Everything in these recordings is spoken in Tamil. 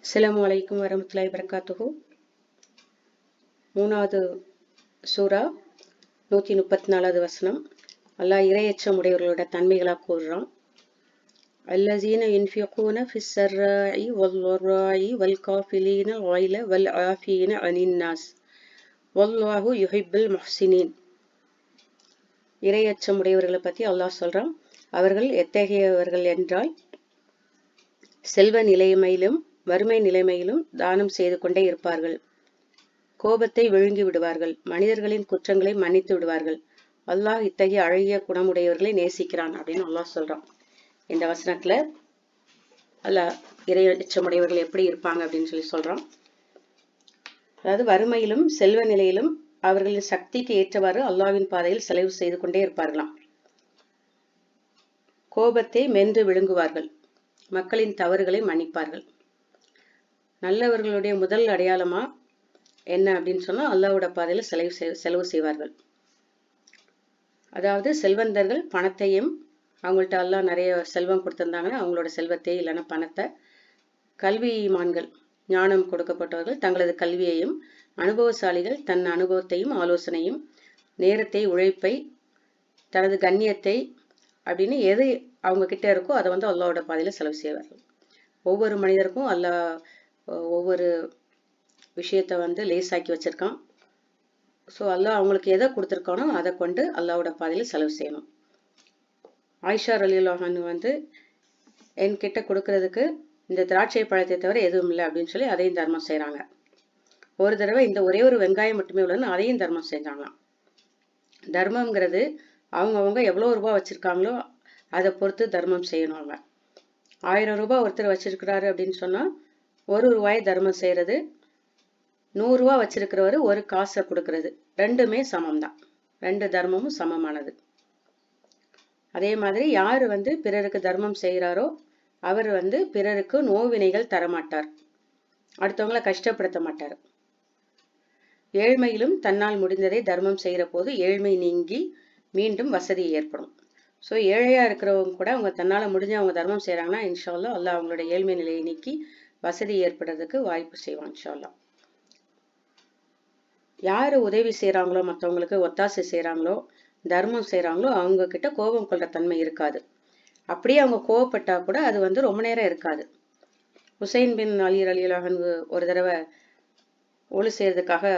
அஸ்ஸலாமு அலைக்கும் வரஹ்மத்துல்லாஹி வபரகாத்துஹு. மூணாவது சூரா 134வது வசனம். அல்லாஹ் இறையச்சம் உடையவர்களோட தன்மைகளா கூறுறான். அல்லஸீன யுன்ஃபிகூன ஃபிஸ்ஸர்ராஇ வல்வர்ராஇ வல்காஃபிலீன கைல வல்ஆஃபீன அனின் நாஸ் வல்லாஹு யுஹிப்புல் முஹ்சினீன். இறையச்சம் உடையவர்களை பற்றி அல்லாஹ் சொல்றான். அவர்கள் எத்தகையவர்கள் என்றால், செல்வ நிலைமையிலும் வறுமை நிலைமையிலும் தானம் செய்து கொண்டே இருப்பார்கள். கோபத்தை விழுங்கி விடுவார்கள். மனிதர்களின் குற்றங்களை மன்னித்து விடுவார்கள். அல்லாஹ் இத்தகைய அழகிய குணமுடையவர்களை நேசிக்கிறான் அப்படின்னு அல்லாஹ் சொல்றான். இந்த வசனத்துல அல்லாஹ் இறையச்சமுடையவர்கள் எப்படி இருப்பாங்க அப்படின்னு சொல்றான். அதாவது வறுமையிலும் செல்வ நிலையிலும் அவர்களின் சக்திக்கு ஏற்றவாறு அல்லாஹ்வின் பாதையில் செலவு செய்து கொண்டே இருப்பார்களாம். கோபத்தை மென்று விழுங்குவார்கள். மக்களின் தவறுகளை மன்னிப்பார்கள். நல்லவர்களுடைய முதல் அடையாளமா என்ன அப்படின்னு சொன்னா, அல்லாஹ்வோட பாதையில செலவு செய்வார்கள். அதாவது செல்வந்தர்கள் பணத்தையும், அவங்கள்ட்ட அல்லாஹ் நிறைய செல்வம் கொடுத்திருந்தாங்கன்னா அவங்களோட செல்வத்தை இல்லைன்னா பணத்தை, கல்விமான்கள் ஞானம் கொடுக்கப்பட்டவர்கள் தங்களது கல்வியையும், அனுபவசாலிகள் தன் அனுபவத்தையும் ஆலோசனையும், நேரத்தை, உழைப்பை, தனது கண்ணியத்தை அப்படின்னு எது அவங்க கிட்ட இருக்கோ அதை வந்து அல்லாஹ்வோட பாதையில செலவு செய்வார்கள். ஒவ்வொரு மனிதருக்கும் அல்லாஹ் ஒவ்வொரு விஷயத்த வந்து லேசாக்கி வச்சிருக்கான். ஸோ அல்லாஹ் அவங்களுக்கு எதை கொடுத்துருக்கானோ அதை கொண்டு அல்லாஹ்வோட பாதையில செலவு செய்யணும். ஆயிஷா ரலியல்லாஹு அன்ஹா வந்து என்கிட்ட கொடுக்கறதுக்கு இந்த திராட்சை பழத்தை தவிர எதுவும் இல்லை அப்படின்னு சொல்லி அதையும் தர்மம் செய்யறாங்க. ஒரு தடவை இந்த ஒரே ஒரு வெங்காயம் மட்டுமே உள்ளன்னு அதையும் தர்மம் செஞ்சாங்களாம். தர்மம்ங்கிறது அவங்கவுங்க எவ்வளோ ரூபாய் வச்சிருக்காங்களோ அதை பொறுத்து தர்மம் செய்யணும். அவங்க 1000 ரூபாய் ஒருத்தர் வச்சிருக்கிறாரு அப்படின்னு சொன்னா 1 ரூபாய் தர்மம் செய்யறது, 100 ரூபாய் வச்சிருக்கிறவரு ஒரு காசை கொடுக்கறது, ரெண்டுமே சமம் தான். ரெண்டு தர்மமும் சமமானது. அதே மாதிரி யாரு வந்து பிறருக்கு தர்மம் செய்கிறாரோ அவர் வந்து பிறருக்கு நோவினைகள் தரமாட்டார், அடுத்தவங்களை கஷ்டப்படுத்த மாட்டார். ஏழ்மையிலும் தன்னால் முடிந்ததை தர்மம் செய்கிற போது ஏழ்மை நீங்கி மீண்டும் வசதி ஏற்படும். ஸோ ஏழையா இருக்கிறவங்க கூட அவங்க தன்னால முடிஞ்ச அவங்க தர்மம் செய்யறாங்கன்னா இன்ஷா அல்லாஹ் அல்லாஹ் அவங்களோட ஏழ்மை நிலையை நீக்கி வசதி ஏற்படுறதுக்கு வாய்ப்பு செய்வான் இன்ஷா அல்லாஹ். யாரு உதவி செய்யறாங்களோ, மற்றவங்களுக்கு ஒத்தாசை செய்யறாங்களோ, தர்மம் செய்யறாங்களோ அவங்க கிட்ட கோபம் கொள்ற தன்மை இருக்காது. அப்படியே அவங்க கோவப்பட்டா கூட அது வந்து ரொம்ப நேரம் இருக்காது. ஹுசைன் பின் அலி ரலியல்லாஹு அன்ஹு ஒரு தடவை ஒழு செய்யறதுக்காக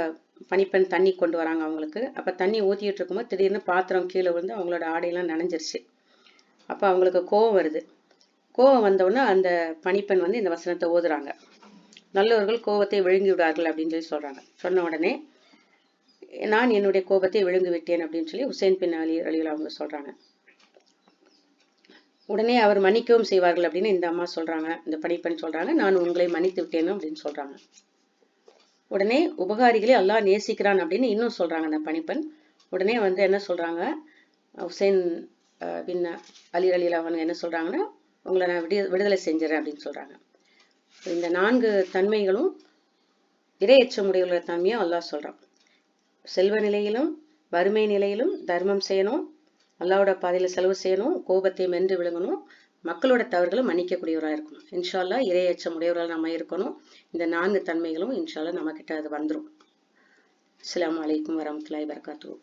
பனிப்பெண் தண்ணி கொண்டு வராங்க அவங்களுக்கு. அப்ப தண்ணி ஊத்திட்டு இருக்கும்போது திடீர்னு பாத்திரம் கீழே விழுந்து அவங்களோட ஆடையெல்லாம் நனைஞ்சிருச்சு. அப்ப அவங்களுக்கு கோபம் வருது. கோபம் வந்தவுடனே அந்த பனிப்பெண் வந்து இந்த வசனத்தை ஓதுறாங்க. நல்லவர்கள் கோபத்தை விழுங்கி விடார்கள் அப்படின்னு சொல்லி சொல்றாங்க. சொன்ன உடனே நான் என்னுடைய கோபத்தை விழுங்கி விட்டேன் அப்படின்னு சொல்லி ஹுசைன் பின் அலி ரலியல்லாஹு அவங்க சொல்றாங்க. உடனே அவர் மன்னிக்கவும் செய்வார்கள் அப்படின்னு இந்த அம்மா சொல்றாங்க. இந்த பனிப்பெண் சொல்றாங்க, நான் உங்களை மன்னித்து விட்டேன் அப்படின்னு சொல்றாங்க. உடனே உபகாரிகளை அல்லாஹ் நேசிக்கிறான் அப்படின்னு இன்னும் சொல்றாங்க அந்த பனிப்பெண். உடனே வந்து என்ன சொல்றாங்க, ஹுசைன் பின் அலி ரலியல்லாஹு அன்ஹு என்ன சொல்றாங்கன்னா, உங்களை நான் விடுதலை செஞ்சிடறேன் அப்படின்னு சொல்றாங்க. இந்த 4 தன்மைகளும் இறையச்சமுடையவர்கள தன்மையும் அல்லாஹ் சொல்றான். செல்வ நிலையிலும் வறுமை நிலையிலும் தர்மம் செய்யணும், அல்லாஹ்வோட பாதையில செலவு செய்யணும், கோபத்தை மென்று விழுங்கணும், மக்களோட தவறுகளை மன்னிக்கக்கூடியவராக இருக்கணும். இன்ஷா அல்லாஹ் இறையச்சம் உடையவர்களாக நம்ம இருக்கணும். இந்த 4 தன்மைகளும் இன்ஷா அல்லாஹ் நம்ம கிட்ட அது வந்துடும். அஸ்ஸலாமு அலைக்கும் வரஹ்மத்துல்லாஹி வபரகாத்துஹு.